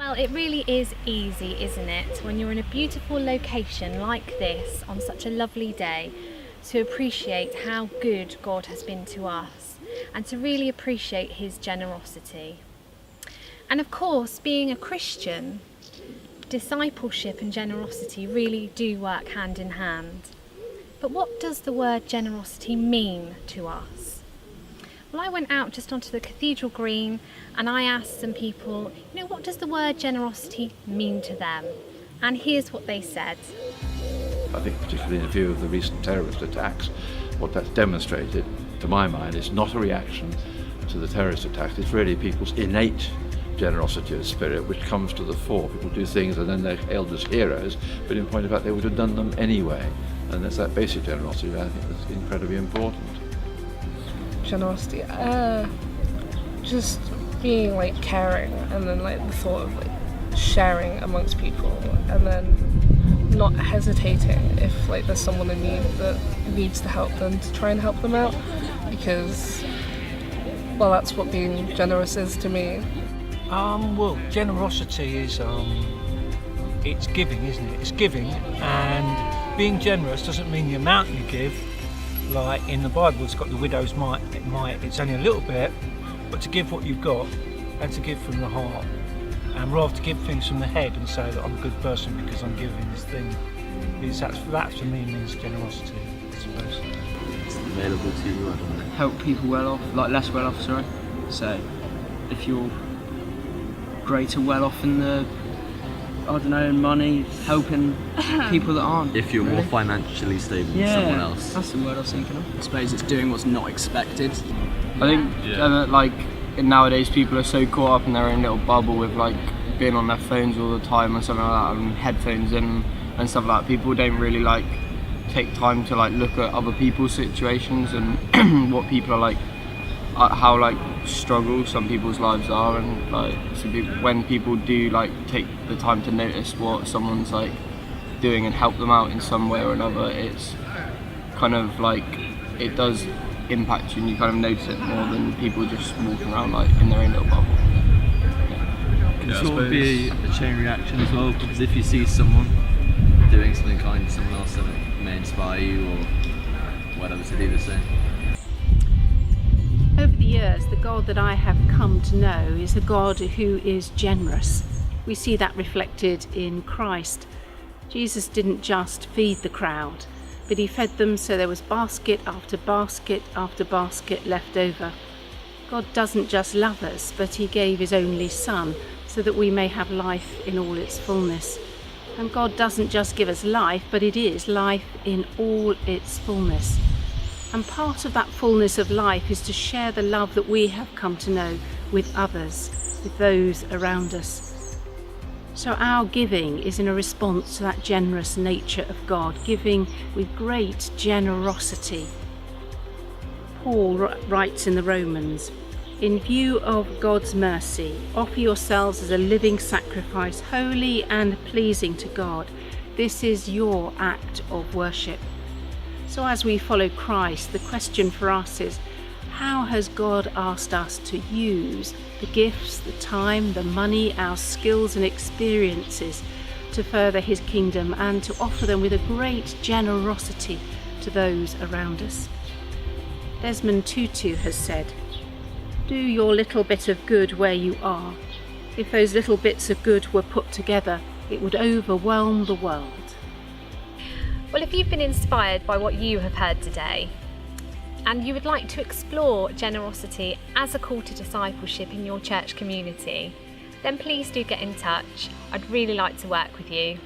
Well, it really is easy, isn't it, when you're in a beautiful location like this on such a lovely day, to appreciate how good God has been to us and to really appreciate his generosity. And of course, being a Christian, discipleship and generosity really do work hand in hand. But what does the word generosity mean to us? Well, I went out just onto the cathedral green and I asked some people, what does the word generosity mean to them? And here's what they said. I think particularly in view of the recent terrorist attacks, what that's demonstrated, to my mind, is not a reaction to the terrorist attacks. It's really people's innate generosity of spirit which comes to the fore. People do things and then they're hailed as heroes, but in point of fact they would have done them anyway. And there's that basic generosity that I think is incredibly important. Generosity, just being like caring, and then like the thought of like sharing amongst people, and then not hesitating if like there's someone in need that needs the help, then to try and help them out, because well, that's what being generous is to me. Well, generosity is it's giving, isn't it? It's giving, and being generous doesn't mean the amount you give. Like in the Bible, it's got the widow's mite. It's only a little bit, but to give what you've got and to give from the heart, and rather to give things from the head and say that I'm a good person because I'm giving this thing. That for me means generosity, I suppose. It's available to you. I don't know. Help people well off, like less well off. Sorry. So if you're greater well off in the, I don't know, in money, helping people that aren't. If you're more financially stable than someone else. That's the word I was thinking of. I suppose it's doing what's not expected. I think like nowadays people are so caught up in their own little bubble with like being on their phones all the time and something like that, and headphones in and stuff like that. People don't really like take time to like look at other people's situations and what people are like, how like struggle some people's lives are, and like so when people do like take the time to notice what someone's like doing and help them out in some way or another, it's kind of like it does impact you and you kind of notice it more than people just walking around like in their own little bubble. Can sort of be a chain reaction as well, because if you see someone doing something kind to someone else, then it may inspire you or whatever to do the same. Over the years, the God that I have come to know is a God who is generous. We see that reflected in Christ. Jesus didn't just feed the crowd, but he fed them so there was basket after basket after basket left over. God doesn't just love us, but he gave his only Son so that we may have life in all its fullness. And God doesn't just give us life, but it is life in all its fullness. And part of that fullness of life is to share the love that we have come to know with others, with those around us. So our giving is in a response to that generous nature of God, giving with great generosity. Paul writes in the Romans, "In view of God's mercy, offer yourselves as a living sacrifice, holy and pleasing to God. This is your act of worship." So as we follow Christ, the question for us is, how has God asked us to use the gifts, the time, the money, our skills and experiences to further his kingdom and to offer them with a great generosity to those around us? Desmond Tutu has said, "Do your little bit of good where you are. If those little bits of good were put together, it would overwhelm the world." Well, if you've been inspired by what you have heard today and you would like to explore generosity as a call to discipleship in your church community, then please do get in touch. I'd really like to work with you.